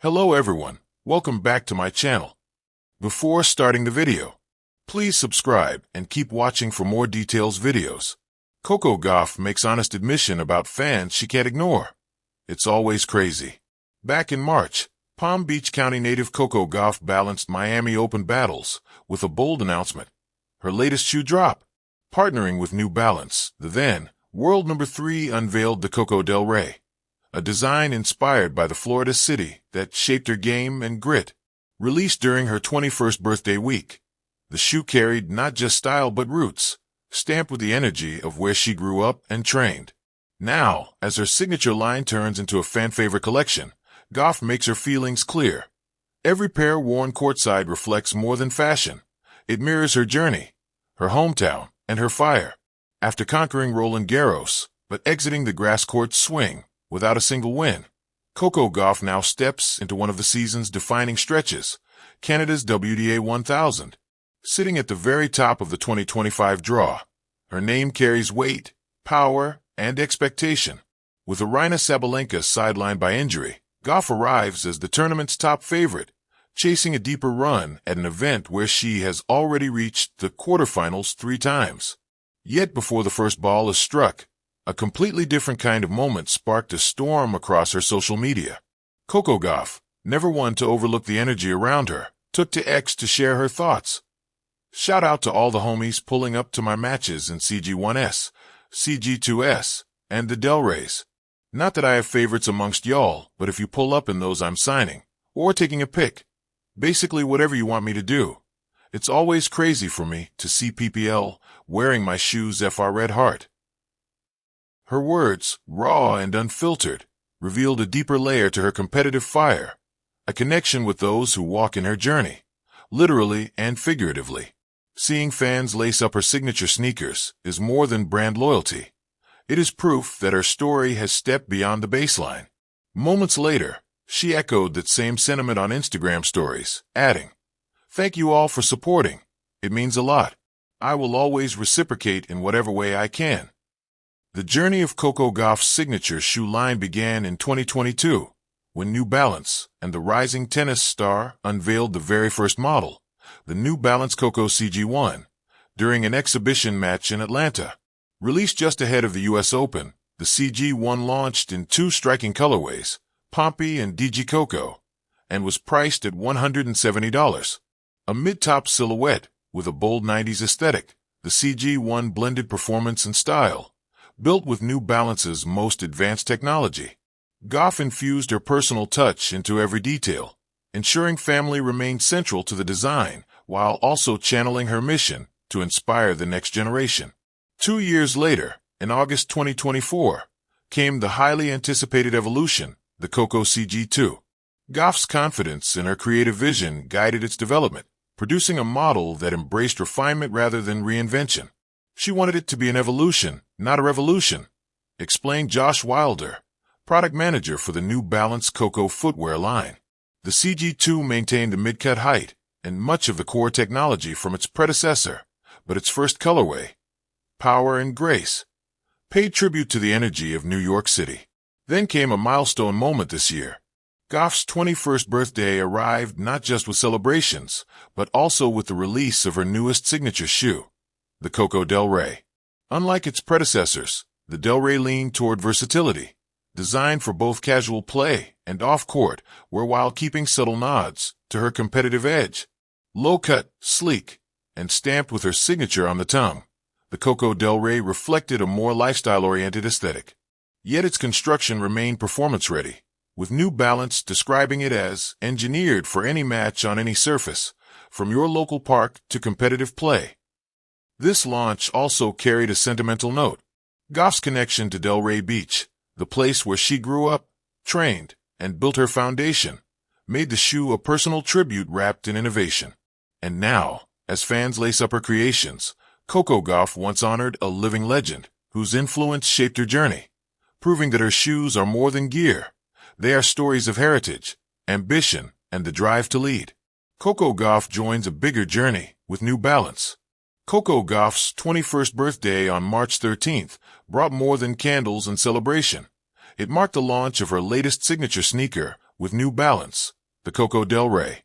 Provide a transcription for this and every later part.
Hello everyone, welcome back to my channel. Before starting the video, please subscribe and keep watching for more details videos. Coco Gauff makes honest admission about fans she can't ignore. It's always crazy. Back in March, Palm Beach County native Coco Gauff balanced Miami Open battles with a bold announcement. Her latest shoe drop. Partnering with New Balance, the then world number 3 unveiled the Coco Del Rey, a design inspired by the Florida city that shaped her game and grit. Released during her 21st birthday week, the shoe carried not just style but roots, stamped with the energy of where she grew up and trained. Now, as her signature line turns into a fan-favorite collection, Gauff makes her feelings clear. Every pair worn courtside reflects more than fashion. It mirrors her journey, her hometown, and her fire. After conquering Roland Garros, but exiting the grass court swing without a single win, Coco Gauff now steps into one of the season's defining stretches, Canada's WTA 1000. Sitting at the very top of the 2025 draw, her name carries weight, power, and expectation. With Aryna Sabalenka sidelined by injury, Gauff arrives as the tournament's top favorite, chasing a deeper run at an event where she has already reached the quarterfinals 3 times. Yet before the first ball is struck, a completely different kind of moment sparked a storm across her social media. Coco Gauff, never one to overlook the energy around her, took to X to share her thoughts. Shout out to all the homies pulling up to my matches in CG1S, CG2S, and the Del Reys. Not that I have favorites amongst y'all, but if you pull up in those I'm signing, or taking a pic, basically whatever you want me to do. It's always crazy for me to see PPL wearing my shoes FR Red Heart. Her words, raw and unfiltered, revealed a deeper layer to her competitive fire, a connection with those who walk in her journey, literally and figuratively. Seeing fans lace up her signature sneakers is more than brand loyalty. It is proof that her story has stepped beyond the baseline. Moments later, she echoed that same sentiment on Instagram stories, adding, "Thank you all for supporting. It means a lot. I will always reciprocate in whatever way I can." The journey of Coco Gauff's signature shoe line began in 2022, when New Balance and the rising tennis star unveiled the very first model, the New Balance Coco CG1, during an exhibition match in Atlanta. Released just ahead of the US Open, the CG1 launched in 2 striking colorways, Pompey and DG Coco, and was priced at $170. A mid-top silhouette with a bold 90s aesthetic, the CG1 blended performance and style, built with New Balance's most advanced technology. Gauff infused her personal touch into every detail, ensuring family remained central to the design while also channeling her mission to inspire the next generation. 2 years later, in August 2024, came the highly anticipated evolution, the Coco CG2. Gauff's confidence in her creative vision guided its development, producing a model that embraced refinement rather than reinvention. She wanted it to be an evolution, not a revolution, explained Josh Wilder, product manager for the New Balance Coco footwear line. The CG2 maintained the mid-cut height and much of the core technology from its predecessor, but its first colorway, Power and Grace, paid tribute to the energy of New York City. Then came a milestone moment this year. Gauff's 21st birthday arrived not just with celebrations, but also with the release of her newest signature shoe, the Coco Del Rey. Unlike its predecessors, the Del Rey leaned toward versatility, designed for both casual play and off-court, while keeping subtle nods to her competitive edge. Low-cut, sleek, and stamped with her signature on the tongue, the Coco Del Rey reflected a more lifestyle-oriented aesthetic. Yet its construction remained performance-ready, with New Balance describing it as engineered for any match on any surface, from your local park to competitive play. This launch also carried a sentimental note. Gauff's connection to Delray Beach, the place where she grew up, trained, and built her foundation, made the shoe a personal tribute wrapped in innovation. And now, as fans lace up her creations, Coco Gauff once honored a living legend whose influence shaped her journey, proving that her shoes are more than gear. They are stories of heritage, ambition, and the drive to lead. Coco Gauff joins a bigger journey with New Balance. Coco Gauff's 21st birthday on March 13th brought more than candles and celebration. It marked the launch of her latest signature sneaker with New Balance, the Coco Del Rey.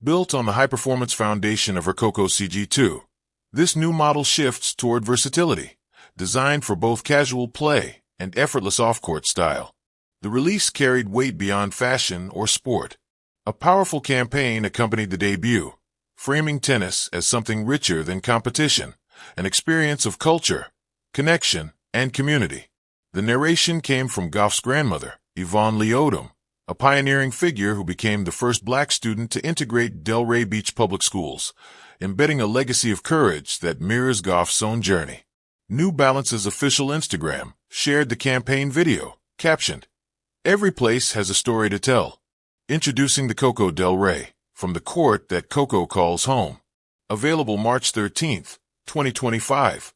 Built on the high-performance foundation of her Coco CG2, this new model shifts toward versatility, designed for both casual play and effortless off-court style. The release carried weight beyond fashion or sport. A powerful campaign accompanied the debut, framing tennis as something richer than competition, an experience of culture, connection, and community. The narration came from Gauff's grandmother, Yvonne Lee Odom, a pioneering figure who became the first black student to integrate Delray Beach public schools, embedding a legacy of courage that mirrors Gauff's own journey. New Balance's official Instagram shared the campaign video, captioned, "Every place has a story to tell." Introducing the Coco Del Rey, from the court that Coco calls home. Available March 13, 2025.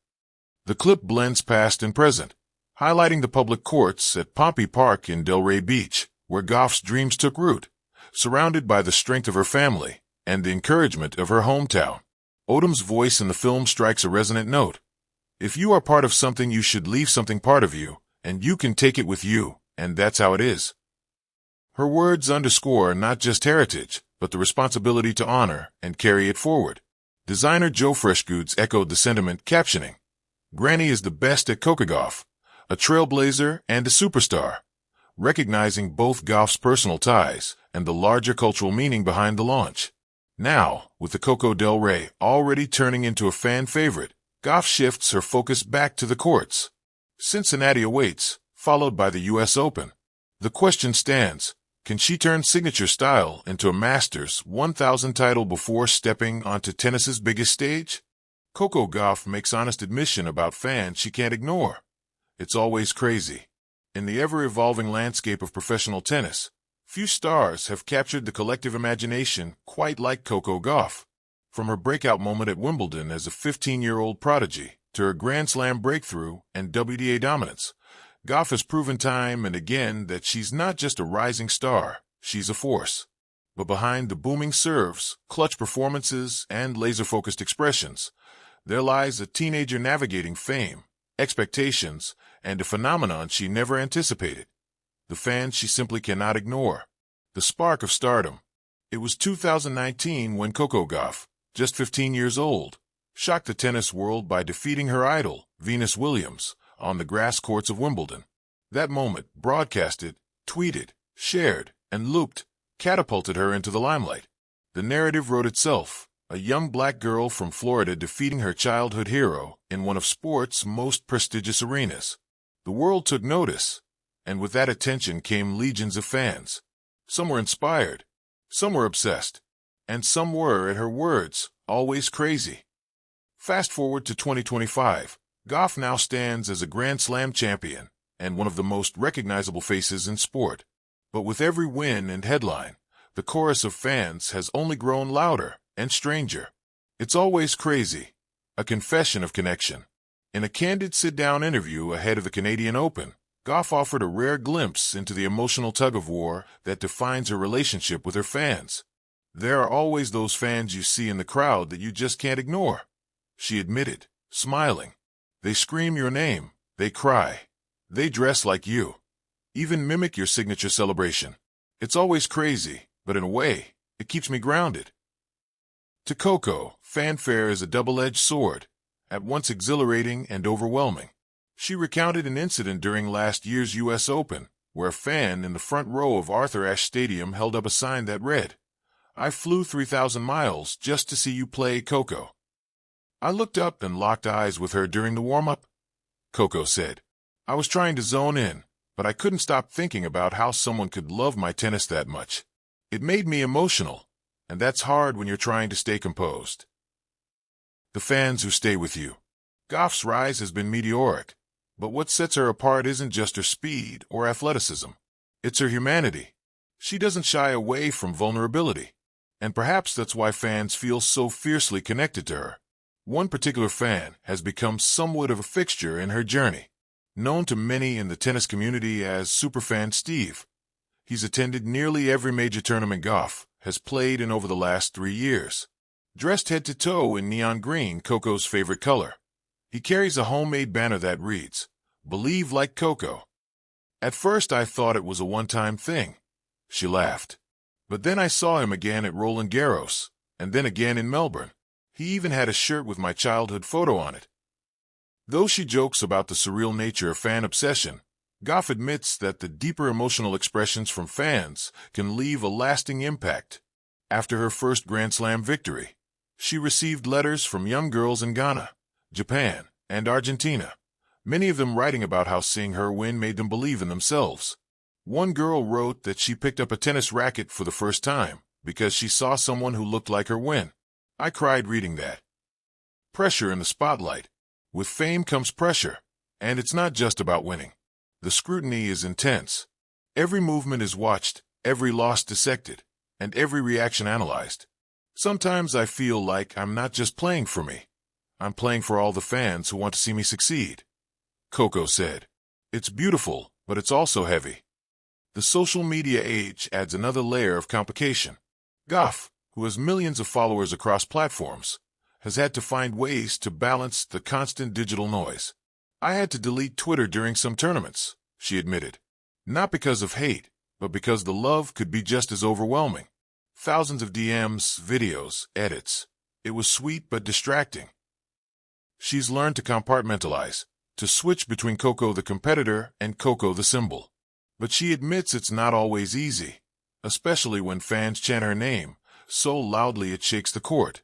The clip blends past and present, highlighting the public courts at Pompey Park in Delray Beach, where Gauff's dreams took root, surrounded by the strength of her family and the encouragement of her hometown. Odom's voice in the film strikes a resonant note. If you are part of something, you should leave something part of you, and you can take it with you, and that's how it is. Her words underscore not just heritage, but the responsibility to honor and carry it forward. Designer Joe Freshgoods echoed the sentiment, captioning, "Granny is the best at Coco Gauff, a trailblazer and a superstar," recognizing both Gauff's personal ties and the larger cultural meaning behind the launch. Now, with the Coco Del Rey already turning into a fan favorite, Gauff shifts her focus back to the courts. Cincinnati awaits, followed by the U.S. Open. The question stands, can she turn signature style into a Masters 1000 title before stepping onto tennis's biggest stage? Coco Gauff makes honest admission about fans she can't ignore. It's always crazy. In the ever-evolving landscape of professional tennis, few stars have captured the collective imagination quite like Coco Gauff. From her breakout moment at Wimbledon as a 15-year-old prodigy to her Grand Slam breakthrough and WTA dominance, Gauff has proven time and again that she's not just a rising star, she's a force. But behind the booming serves, clutch performances, and laser-focused expressions, there lies a teenager navigating fame, expectations, and a phenomenon she never anticipated. The fans she simply cannot ignore. The spark of stardom. It was 2019 when Coco Gauff, just 15 years old, shocked the tennis world by defeating her idol, Venus Williams, on the grass courts of Wimbledon. That moment, broadcasted, tweeted, shared, and looped, catapulted her into the limelight. The narrative wrote itself, a young black girl from Florida defeating her childhood hero in one of sport's most prestigious arenas. The world took notice, and with that attention came legions of fans. Some were inspired, some were obsessed, and some were, at her words, always crazy. Fast forward to 2025. Gauff now stands as a Grand Slam champion and one of the most recognizable faces in sport. But with every win and headline, the chorus of fans has only grown louder and stranger. It's always crazy, a confession of connection. In a candid sit-down interview ahead of the Canadian Open, Gauff offered a rare glimpse into the emotional tug-of-war that defines her relationship with her fans. "There are always those fans you see in the crowd that you just can't ignore," she admitted, smiling. "They scream your name, they cry, they dress like you, even mimic your signature celebration. It's always crazy, but in a way, it keeps me grounded." To Coco, fanfare is a double-edged sword, at once exhilarating and overwhelming. She recounted an incident during last year's U.S. Open, where a fan in the front row of Arthur Ashe Stadium held up a sign that read, "I flew 3,000 miles just to see you play, Coco." "I looked up and locked eyes with her during the warm-up," Coco said. "I was trying to zone in, but I couldn't stop thinking about how someone could love my tennis that much. It made me emotional, and that's hard when you're trying to stay composed." The fans who stay with you. Gauff's rise has been meteoric, but what sets her apart isn't just her speed or athleticism. It's her humanity. She doesn't shy away from vulnerability, and perhaps that's why fans feel so fiercely connected to her. One particular fan has become somewhat of a fixture in her journey. Known to many in the tennis community as Superfan Steve, he's attended nearly every major tournament Gauff has played in over the last 3 years. Dressed head to toe in neon green, Coco's favorite color, he carries a homemade banner that reads, "Believe like Coco." At first I thought it was a one-time thing. She laughed. But then I saw him again at Roland Garros, and then again in Melbourne. He even had a shirt with my childhood photo on it. Though she jokes about the surreal nature of fan obsession, Gauff admits that the deeper emotional expressions from fans can leave a lasting impact. After her first Grand Slam victory, she received letters from young girls in Ghana, Japan, and Argentina, many of them writing about how seeing her win made them believe in themselves. One girl wrote that she picked up a tennis racket for the first time because she saw someone who looked like her win. I cried reading that. Pressure in the spotlight. With fame comes pressure, and it's not just about winning. The scrutiny is intense. Every movement is watched, every loss dissected, and every reaction analyzed. Sometimes I feel like I'm not just playing for me. I'm playing for all the fans who want to see me succeed. Coco said. It's beautiful, but it's also heavy. The social media age adds another layer of complication. Gauff, who has millions of followers across platforms, has had to find ways to balance the constant digital noise. I had to delete Twitter during some tournaments, she admitted. Not because of hate, but because the love could be just as overwhelming. Thousands of DMs, videos, edits. It was sweet but distracting. She's learned to compartmentalize, to switch between Coco the competitor and Coco the symbol. But she admits it's not always easy, especially when fans chant her name so loudly it shakes the court.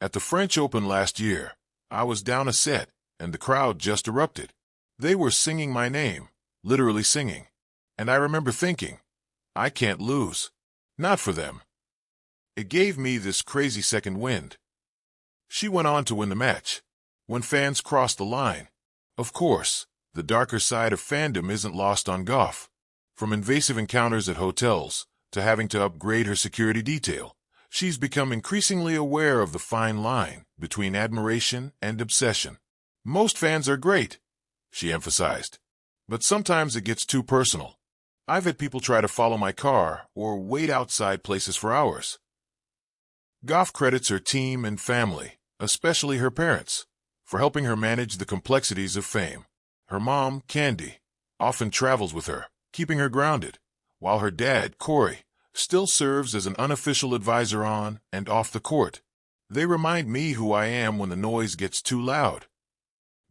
At the French Open last year, I was down a set, and the crowd just erupted. They were singing my name, literally singing. And I remember thinking, I can't lose. Not for them. It gave me this crazy second wind. She went on to win the match. When fans crossed the line, of course, the darker side of fandom isn't lost on Gauff. From invasive encounters at hotels to having to upgrade her security detail, she's become increasingly aware of the fine line between admiration and obsession. Most fans are great, she emphasized, but sometimes it gets too personal. I've had people try to follow my car or wait outside places for hours. Gauff credits her team and family, especially her parents, for helping her manage the complexities of fame. Her mom, Candy, often travels with her, keeping her grounded, while her dad, Corey, still serves as an unofficial advisor on and off the court. They remind me who I am when the noise gets too loud.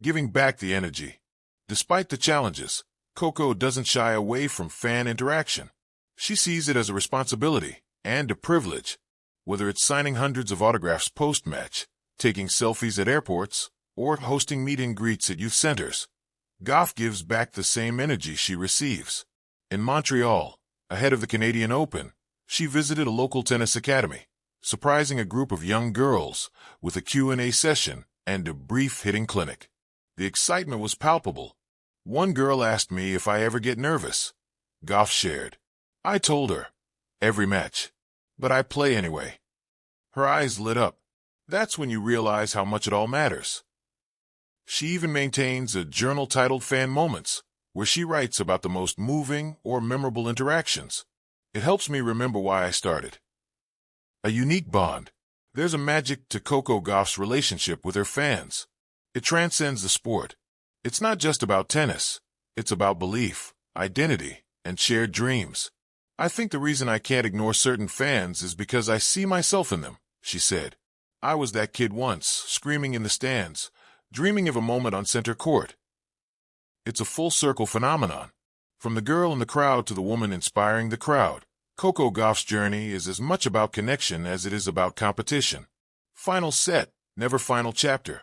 Giving back the energy. Despite the challenges, Coco doesn't shy away from fan interaction. She sees it as a responsibility and a privilege, whether it's signing hundreds of autographs post-match, taking selfies at airports, or hosting meet and greets at youth centers. Gauff gives back the same energy she receives. In Montreal, ahead of the Canadian Open, she visited a local tennis academy, surprising a group of young girls with a Q&A session and a brief hitting clinic. The excitement was palpable. One girl asked me if I ever get nervous. Gauff shared. I told her, every match. But I play anyway. Her eyes lit up. That's when you realize how much it all matters. She even maintains a journal titled Fan Moments, where she writes about the most moving or memorable interactions. It helps me remember why I started. A unique bond. There's a magic to Coco Gauff's relationship with her fans. It transcends the sport. It's not just about tennis. It's about belief, identity, and shared dreams. I think the reason I can't ignore certain fans is because I see myself in them, she said. I was that kid once, screaming in the stands, dreaming of a moment on center court. It's a full-circle phenomenon. From the girl in the crowd to the woman inspiring the crowd, Coco Gauff's journey is as much about connection as it is about competition. Final set, never final chapter.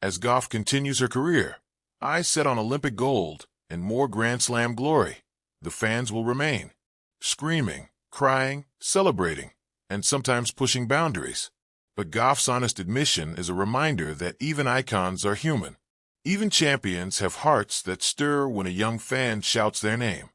As Gauff continues her career, eyes set on Olympic gold and more Grand Slam glory, the fans will remain, screaming, crying, celebrating, and sometimes pushing boundaries. But Gauff's honest admission is a reminder that even icons are human. Even champions have hearts that stir when a young fan shouts their name.